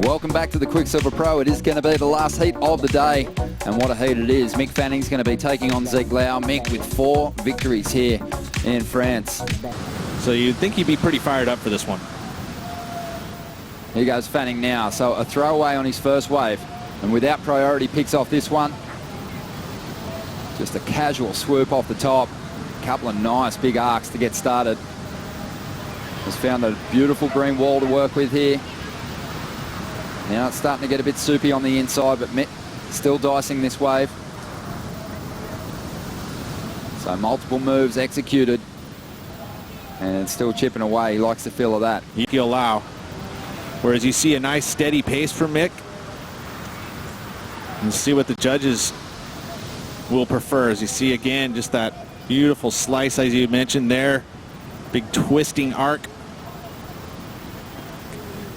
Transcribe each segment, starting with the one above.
Welcome back to the Quiksilver Pro. It is going to be the last heat of the day, and what a heat it is. Mick Fanning's going to be taking on Ezekiel Lau. Mick with 4 victories here in France. So you'd think he'd be pretty fired up for this one. Here goes Fanning now. So a throwaway on his first wave, and without priority picks off this one. Just a casual swoop off the top. A couple of nice big arcs to get started. Has found a beautiful green wall to work with here. Now it's starting to get a bit soupy on the inside, but Mick still dicing this wave. So multiple moves executed, and it's still chipping away. He likes the feel of that. Ezekiel Lau. Whereas you see a nice steady pace from Mick. And see what the judges will prefer. As you see again, just that beautiful slice as you mentioned there. Big twisting arc.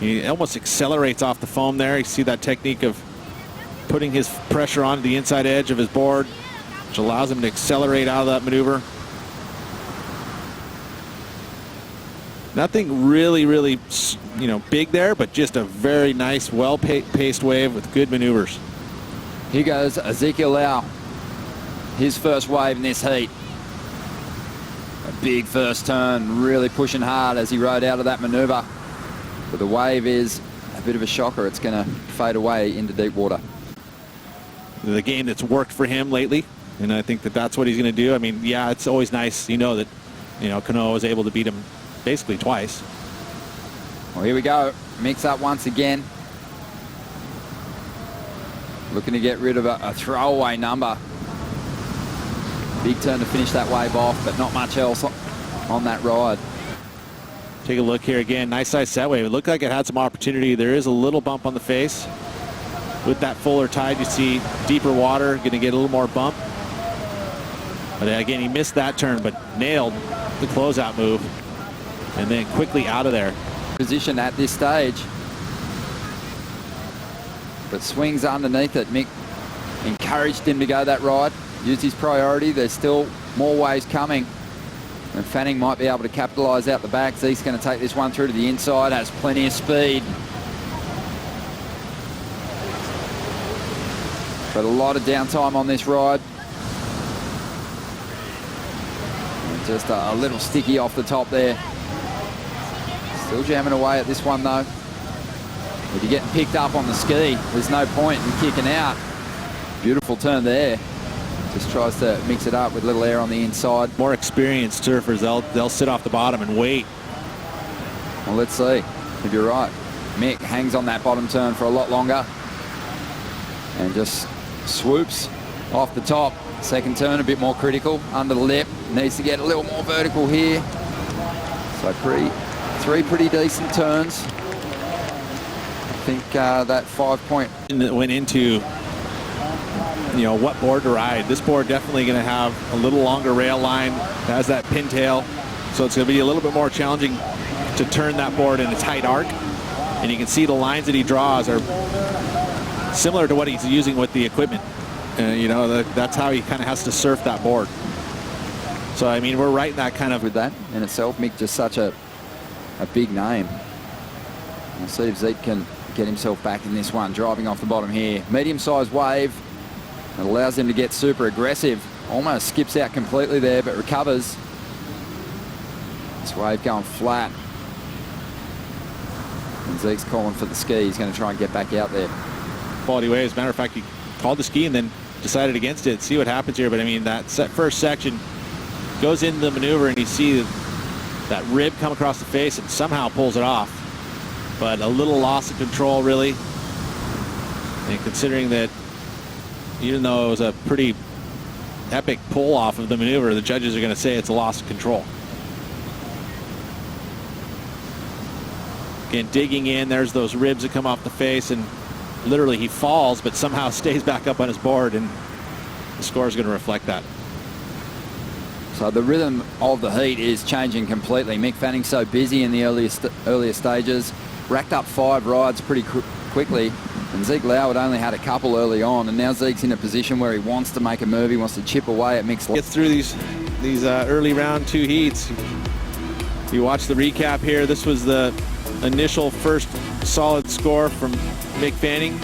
He almost accelerates off the foam there. You see that technique of putting his pressure onto the inside edge of his board, which allows him to accelerate out of that maneuver. Nothing really, big there, but just a very nice, well-paced wave with good maneuvers. Here goes Ezekiel Lau. His first wave in this heat. A big first turn, really pushing hard as he rode out of that maneuver. But the wave is a bit of a shocker. It's going to fade away into deep water. The game that's worked for him lately, and I think that that's what he's going to do. I mean, yeah, it's always nice, that, Kano was able to beat him basically twice. Well, here we go. Mix up once again. Looking to get rid of a throwaway number. Big turn to finish that wave off, but not much else on that ride. Take a look here again. Nice size set wave. It looked like it had some opportunity. There is a little bump on the face. With that fuller tide, you see deeper water, going to get a little more bump. But again, he missed that turn, but nailed the closeout move. And then quickly out of there. Position at this stage. But swings underneath it. Mick encouraged him to go that ride. Used his priority. There's still more waves coming. And Fanning might be able to capitalise out the back. Zeke's going to take this one through to the inside. Has plenty of speed. But a lot of downtime on this ride. And just a little sticky off the top there. Still jamming away at this one though. If you're getting picked up on the ski, there's no point in kicking out. Beautiful turn there. Just tries to mix it up with a little air on the inside. More experienced surfers, they'll sit off the bottom and wait. Well, let's see if you're right. Mick hangs on that bottom turn for a lot longer and just swoops off the top. Second turn a bit more critical under the lip. Needs to get a little more vertical here. So three pretty decent turns. I think that 5 point went into what board to ride. This board definitely going to have a little longer rail line. It has that pintail, so it's going to be a little bit more challenging to turn that board in a tight arc. And you can see the lines that he draws are similar to what he's using with the equipment. That's how he kind of has to surf that board. So I mean, we're right in that kind of with that in itself. Mick just such a big name. We'll see if Zeke can get himself back in this one. Driving off the bottom here. Medium-sized wave. It allows him to get super aggressive. Almost skips out completely there, but recovers. This wave going flat. And Zeke's calling for the ski. He's going to try and get back out there. Quality wave. As a matter of fact, he called the ski and then decided against it. See what happens here. But I mean, that first section goes into the maneuver and you see that rib come across the face and somehow pulls it off. But a little loss of control, really. And considering that even though it was a pretty epic pull off of the maneuver, the judges are going to say it's a loss of control. Again, digging in, there's those ribs that come off the face, and literally he falls, but somehow stays back up on his board, and the score is going to reflect that. So the rhythm of the heat is changing completely. Mick Fanning so busy in the earlier stages, racked up 5 rides pretty quickly. And Ezekiel Lau had only had a couple early on, and now Zeke's in a position where he wants to make a move. He wants to chip away at Mick's. Gets through these early round 2 heats. You watch the recap here. This was the initial first solid score from Mick Fanning.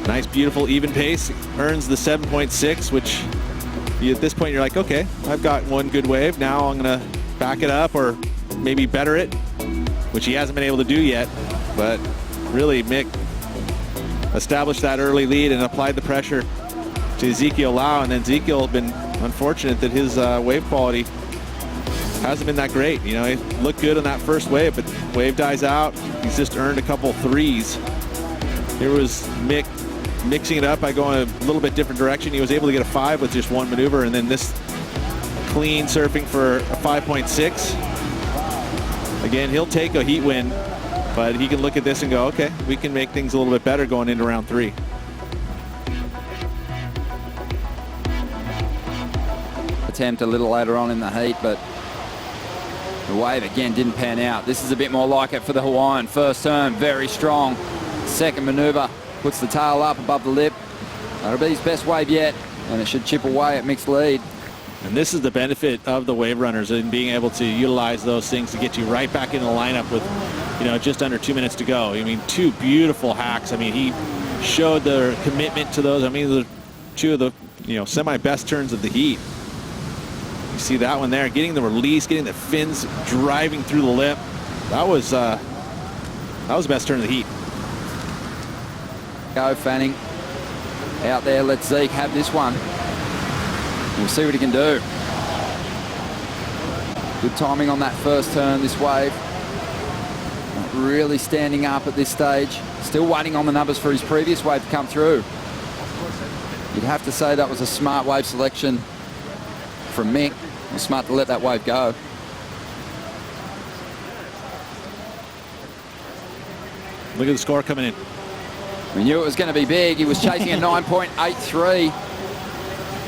Nice, beautiful, even pace. Earns the 7.6, which at this point you're like, okay, I've got one good wave. Now I'm going to back it up or maybe better it, which he hasn't been able to do yet. But really, Mick established that early lead and applied the pressure to Ezekiel Lau. And then Ezekiel been unfortunate that his wave quality hasn't been that great. You know, he looked good on that first wave, but wave dies out. He's just earned a couple threes. Here was Mick mixing it up by going a little bit different direction. He was able to get a 5 with just one maneuver, and then this clean surfing for a 5.6. Again, he'll take a heat win, but he can look at this and go, okay, we can make things a little bit better going into round 3. Attempt a little later on in the heat, but the wave again didn't pan out. This is a bit more like it for the Hawaiian. First turn, very strong. Second maneuver, puts the tail up above the lip. That'll be his best wave yet, and it should chip away at Mick's lead. And this is the benefit of the wave runners in being able to utilize those things to get you right back in the lineup with, you know, just under 2 minutes to go. I mean, 2 beautiful hacks. I mean, he showed the commitment to those. I mean, the 2 of the, you know, semi-best turns of the heat. You see that one there, getting the release, getting the fins driving through the lip. That was the best turn of the heat. Go Fanning out there. Let Zeke have this one. We'll see what he can do. Good timing on that first turn, this wave. Not really standing up at this stage. Still waiting on the numbers for his previous wave to come through. You'd have to say that was a smart wave selection from Mick. It was smart to let that wave go. Look at the score coming in. We knew it was going to be big. He was chasing a 9.83.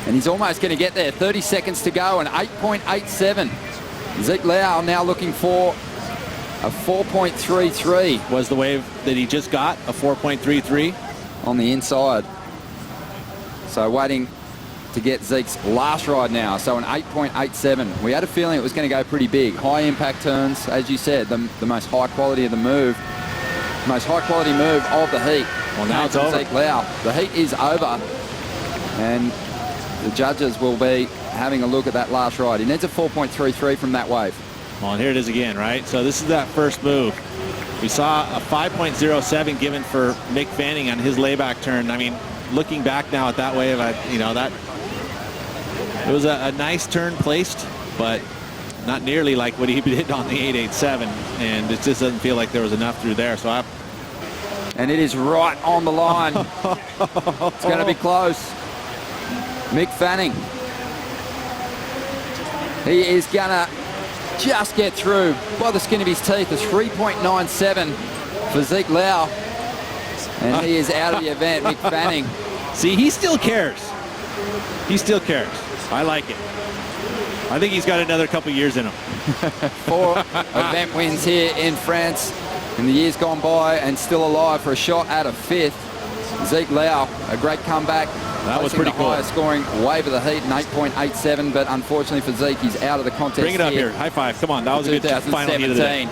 And he's almost going to get there. 30 seconds to go, and 8.87. Ezekiel Lau now looking for a 4.33. Was the wave that he just got a 4.33? On the inside. So waiting to get Zeke's last ride now. So an 8.87. We had a feeling it was going to go pretty big. High impact turns, as you said, the most high quality of the move. Most high quality move of the heat. Well, now it's over. Ezekiel Lau. The heat is over. And the judges will be having a look at that last ride. He needs a 4.33 from that wave. Well, and here it is again, right? So this is that first move. We saw a 5.07 given for Mick Fanning on his layback turn. I mean, looking back now at that wave, you know, that it was a nice turn placed, but not nearly like what he did on the 887, and it just doesn't feel like there was enough through there. So and it is right on the line. It's going to be close. Mick Fanning. He is going to just get through by the skin of his teeth. A 3.97 for Ezekiel Lau. And he is out of the event, Mick Fanning. See, he still cares. He still cares. I like it. I think he's got another couple years in him. 4 event wins here in France in the years gone by, and still alive for a shot out of 5th. Ezekiel Lau, a great comeback. That was pretty cool. Highest scoring wave of the heat, an 8.87, but unfortunately for Zeke, he's out of the contest. Bring it up here. High five. Come on. That was a good final heat of the day.